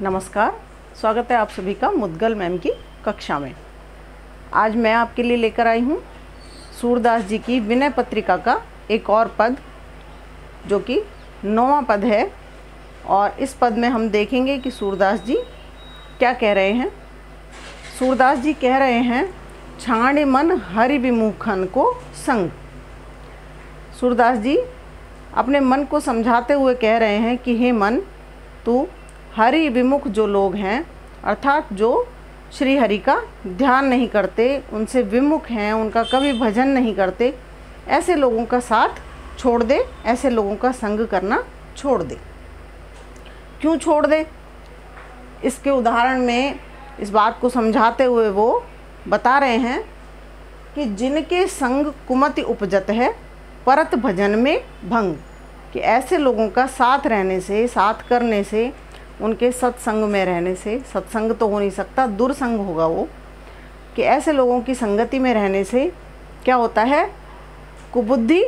नमस्कार, स्वागत है आप सभी का मुद्गल मैम की कक्षा में। आज मैं आपके लिए लेकर आई हूँ सूरदास जी की विनय पत्रिका का एक और पद, जो कि 9वां पद है। और इस पद में हम देखेंगे कि सूरदास जी क्या कह रहे हैं। सूरदास जी कह रहे हैं, छाणे मन हरि विमुखन को संग। सूरदास जी अपने मन को समझाते हुए कह रहे हैं कि हे मन, तू हरि विमुख जो लोग हैं, अर्थात जो श्री हरि का ध्यान नहीं करते, उनसे विमुख हैं, उनका कभी भजन नहीं करते, ऐसे लोगों का साथ छोड़ दे, ऐसे लोगों का संग करना छोड़ दे। क्यों छोड़ दे? इसके उदाहरण में इस बात को समझाते हुए वो बता रहे हैं कि जिनके संग कुमति उपजत है, परत भजन में भंग। कि ऐसे लोगों का साथ रहने से, साथ करने से, उनके सत्संग में रहने से, सत्संग तो हो नहीं सकता, दुर्संग होगा वो, कि ऐसे लोगों की संगति में रहने से क्या होता है, कुबुद्धि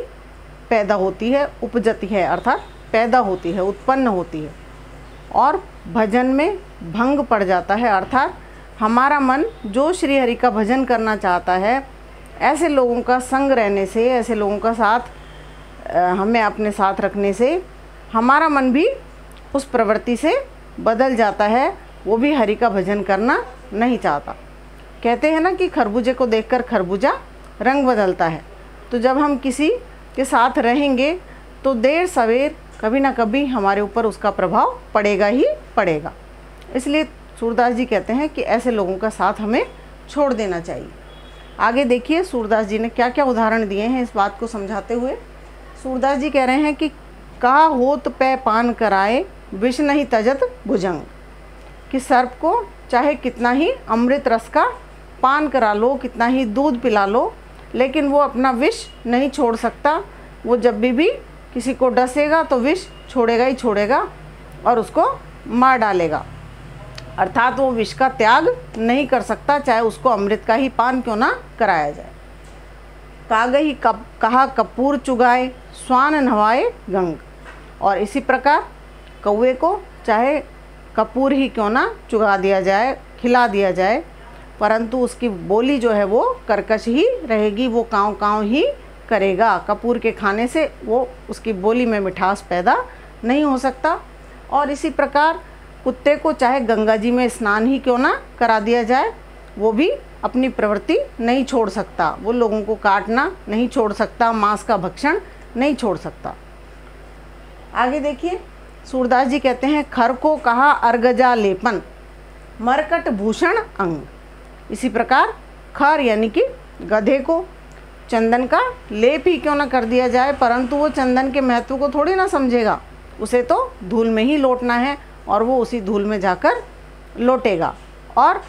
पैदा होती है, उपजती है अर्थात पैदा होती है, उत्पन्न होती है, और भजन में भंग पड़ जाता है। अर्थात हमारा मन जो श्री हरि का भजन करना चाहता है, ऐसे लोगों का संग रहने से, ऐसे लोगों का साथ हमें अपने साथ रखने से हमारा मन भी उस प्रवृत्ति से बदल जाता है, वो भी हरि का भजन करना नहीं चाहता। कहते हैं ना कि खरबूजे को देखकर खरबूजा रंग बदलता है। तो जब हम किसी के साथ रहेंगे तो देर सवेर कभी ना कभी हमारे ऊपर उसका प्रभाव पड़ेगा ही पड़ेगा। इसलिए सूरदास जी कहते हैं कि ऐसे लोगों का साथ हमें छोड़ देना चाहिए। आगे देखिए सूरदास जी ने क्या क्या उदाहरण दिए हैं इस बात को समझाते हुए। सूरदास जी कह रहे हैं कि कहा होत पै पान कराए, विष नहीं तजत भुजंग। कि सर्प को चाहे कितना ही अमृत रस का पान करा लो, कितना ही दूध पिला लो, लेकिन वो अपना विष नहीं छोड़ सकता। वो जब भी किसी को डसेगा तो विष छोड़ेगा ही छोड़ेगा और उसको मार डालेगा। अर्थात वो विष का त्याग नहीं कर सकता, चाहे उसको अमृत का ही पान क्यों ना कराया जाए। कागही कहा कपूर चुगाए, स्वान नहवाए गंग। और इसी प्रकार कौवे को चाहे कपूर ही क्यों ना चुगा दिया जाए, खिला दिया जाए, परंतु उसकी बोली जो है वो कर्कश ही रहेगी, वो काँव काँव ही करेगा। कपूर के खाने से वो उसकी बोली में मिठास पैदा नहीं हो सकता। और इसी प्रकार कुत्ते को चाहे गंगा जी में स्नान ही क्यों ना करा दिया जाए, वो भी अपनी प्रवृत्ति नहीं छोड़ सकता, वो लोगों को काटना नहीं छोड़ सकता, मांस का भक्षण नहीं छोड़ सकता। आगे देखिए सूरदास जी कहते हैं, खर को कहा अर्गजा लेपन, मरकट भूषण अंग। इसी प्रकार खर यानी कि गधे को चंदन का लेप ही क्यों ना कर दिया जाए, परंतु वो चंदन के महत्व को थोड़ी ना समझेगा। उसे तो धूल में ही लौटना है और वो उसी धूल में जाकर लौटेगा। और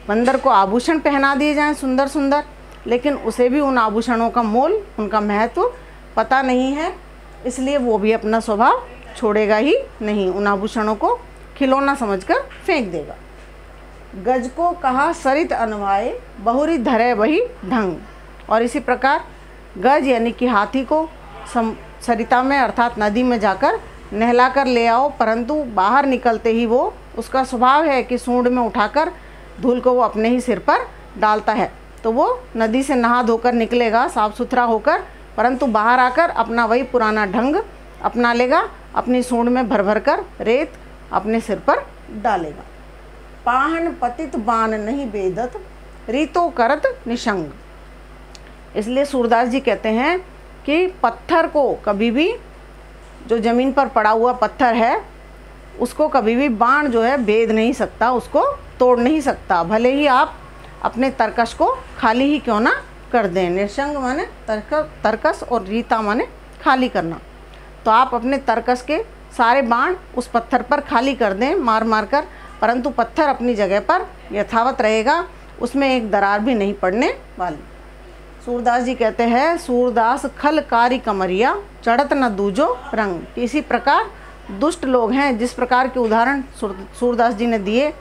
बंदर को आभूषण पहना दिए जाएं सुंदर सुंदर, लेकिन उसे भी उन आभूषणों का मोल, उनका महत्व पता नहीं है, इसलिए वो भी अपना स्वभाव छोड़ेगा ही नहीं, उन आभूषणों को खिलौना समझकर फेंक देगा। गज को कहा सरित अनवाए, बहुरी धरे वही ढंग। और इसी प्रकार गज यानी कि हाथी को सरिता में अर्थात नदी में जाकर नहला कर ले आओ, परंतु बाहर निकलते ही वो, उसका स्वभाव है कि सूंड में उठाकर धूल को वो अपने ही सिर पर डालता है। तो वो नदी से नहा धोकर निकलेगा साफ सुथरा होकर, परंतु बाहर आकर अपना वही पुराना ढंग अपना लेगा, अपनी सूंड में भर भर कर रेत अपने सिर पर डालेगा। पाहन पतित बान नहीं बेदत, रीतो करत निशंग। इसलिए सूरदास जी कहते हैं कि पत्थर को कभी भी, जो ज़मीन पर पड़ा हुआ पत्थर है, उसको कभी भी बाण जो है भेद नहीं सकता, उसको तोड़ नहीं सकता, भले ही आप अपने तरकश को खाली ही क्यों ना कर दें। निशंग माने तरकस और रीता माने खाली करना। तो आप अपने तरकस के सारे बाण उस पत्थर पर खाली कर दें मार मार कर, परंतु पत्थर अपनी जगह पर यथावत रहेगा, उसमें एक दरार भी नहीं पड़ने वाली। सूरदास जी कहते हैं, सूरदास खल कारी कमरिया, चढ़त न दूजो रंग। इसी प्रकार दुष्ट लोग हैं, जिस प्रकार के उदाहरण सूरदास जी ने दिए,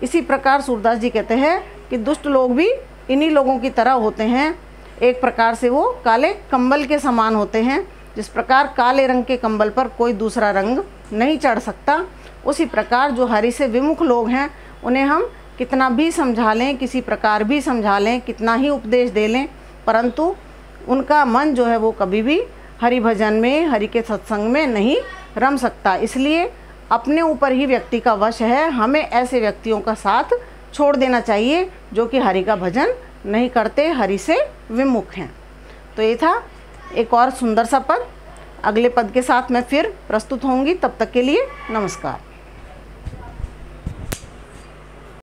इसी प्रकार सूरदास जी कहते हैं कि दुष्ट लोग भी इन्हीं लोगों की तरह होते हैं। एक प्रकार से वो काले कंबल के समान होते हैं। जिस प्रकार काले रंग के कंबल पर कोई दूसरा रंग नहीं चढ़ सकता। उसी प्रकार जो हरि से विमुख लोग हैं उन्हें हम कितना भी समझा लें, किसी प्रकार भी समझा लें, कितना ही उपदेश दे लें, परंतु उनका मन जो है वो कभी भी हरि भजन में, हरि के सत्संग में नहीं रम सकता। इसलिए अपने ऊपर ही व्यक्ति का वश है। हमें ऐसे व्यक्तियों का साथ छोड़ देना चाहिए जो कि हरि का भजन नहीं करते, हरि से विमुख हैं। तो ये था एक और सुंदर सा पद। अगले पद के साथ मैं फिर प्रस्तुत होंगी। तब तक के लिए नमस्कार।